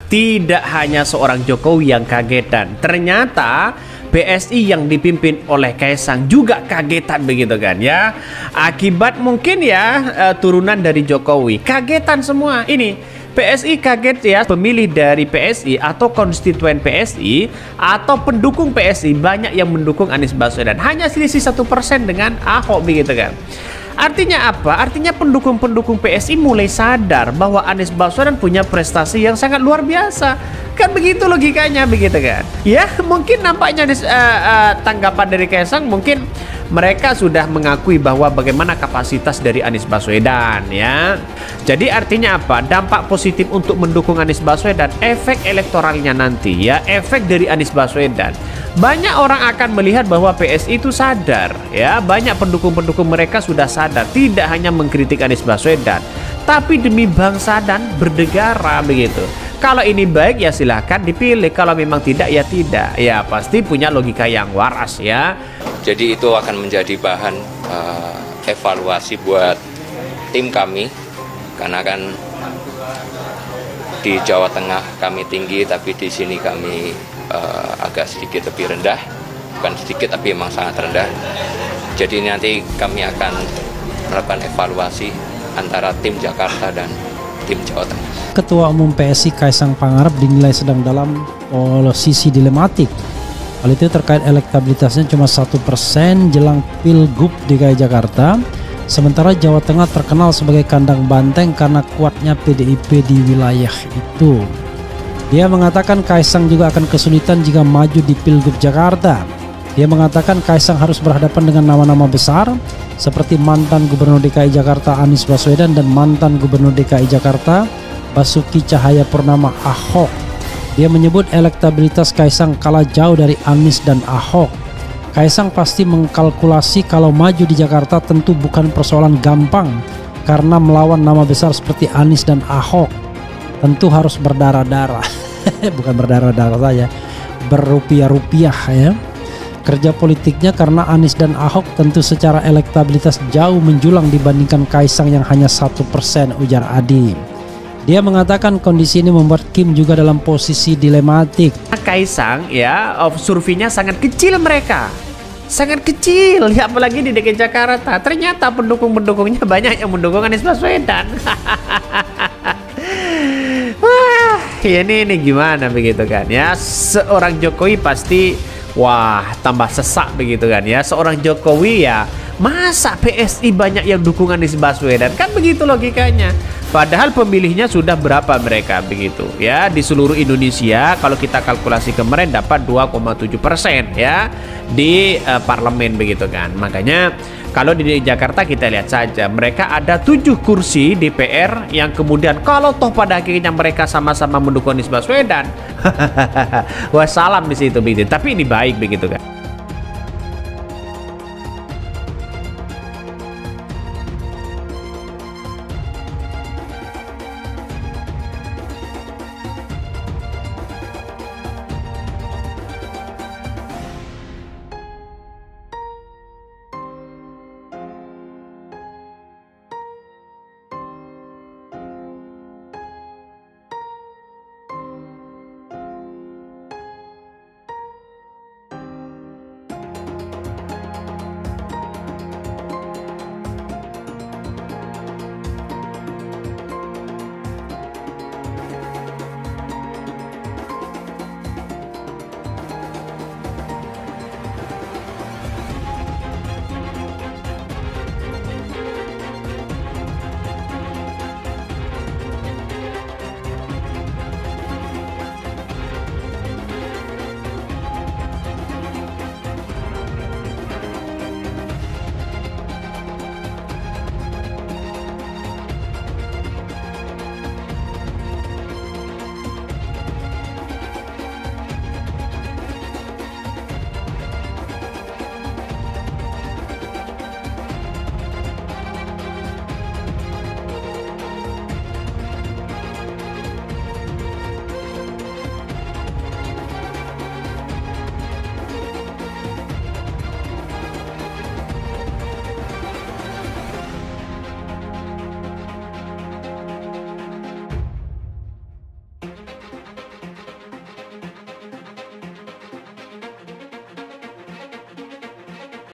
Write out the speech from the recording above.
tidak hanya seorang Jokowi yang kagetan, ternyata PSI yang dipimpin oleh Kaisang juga kagetan begitu kan ya. Akibat mungkin ya turunan dari Jokowi, kagetan semua ini. PSI kaget ya, pemilih dari PSI atau konstituen PSI atau pendukung PSI banyak yang mendukung Anies Baswedan, hanya selisih 1% dengan Ahok begitu kan. Artinya apa? Artinya pendukung-pendukung PSI mulai sadar bahwa Anies Baswedan punya prestasi yang sangat luar biasa. Kan begitu logikanya begitu kan. Ya mungkin nampaknya tanggapan dari Kaisang mungkin mereka sudah mengakui bahwa bagaimana kapasitas dari Anies Baswedan ya. Jadi artinya apa? Dampak positif untuk mendukung Anies Baswedan, efek elektoralnya nanti ya, efek dari Anies Baswedan. Banyak orang akan melihat bahwa PSI itu sadar ya, banyak pendukung-pendukung mereka sudah sadar, tidak hanya mengkritik Anies Baswedan, tapi demi bangsa dan bernegara begitu. Kalau ini baik ya silahkan dipilih, kalau memang tidak ya tidak. Ya pasti punya logika yang waras ya. Jadi itu akan menjadi bahan evaluasi buat tim kami, karena kan di Jawa Tengah kami tinggi, tapi di sini kami agak sedikit lebih rendah, bukan sedikit tapi memang sangat rendah. Jadi nanti kami akan melakukan evaluasi antara tim Jakarta dan tim Jawa Tengah. Ketua Umum PSI Kaisang Pangarep dinilai sedang dalam posisi dilematik. Hal itu terkait elektabilitasnya cuma 1% jelang Pilgub DKI Jakarta, sementara Jawa Tengah terkenal sebagai kandang banteng karena kuatnya PDIP di wilayah itu. Dia mengatakan Kaisang juga akan kesulitan jika maju di Pilgub Jakarta. Dia mengatakan Kaisang harus berhadapan dengan nama-nama besar seperti mantan Gubernur DKI Jakarta Anies Baswedan dan mantan Gubernur DKI Jakarta Basuki Cahayapurnama Ahok. Dia menyebut elektabilitas Kaisang kalah jauh dari Anies dan Ahok. Kaisang pasti mengkalkulasi kalau maju di Jakarta tentu bukan persoalan gampang karena melawan nama besar seperti Anies dan Ahok. Tentu harus berdarah-darah. Bukan berdarah-darah saja, berrupiah-rupiah ya. Kerja politiknya karena Anies dan Ahok tentu secara elektabilitas jauh menjulang dibandingkan Kaisang yang hanya 1%, ujar Adi. Dia mengatakan kondisi ini membuat Kim juga dalam posisi dilematik. Kaisang ya, surveinya sangat kecil mereka. Sangat kecil, ya apalagi di DKI Jakarta. Ternyata pendukung-pendukungnya banyak yang mendukung Anies Baswedan. Wah, ini gimana begitu kan ya. Seorang Jokowi pasti wah tambah sesak begitu kan ya. Seorang Jokowi ya, masa PSI banyak yang dukung Anies Baswedan, kan begitu logikanya. Padahal pemilihnya sudah berapa mereka begitu ya, di seluruh Indonesia kalau kita kalkulasi kemarin dapat 2,7% ya di parlemen begitu kan. Makanya kalau di Jakarta kita lihat saja mereka ada 7 kursi DPR yang kemudian kalau toh pada akhirnya mereka sama-sama mendukung Anies Baswedan wassalam di situ begitu. Tapi ini baik begitu kan.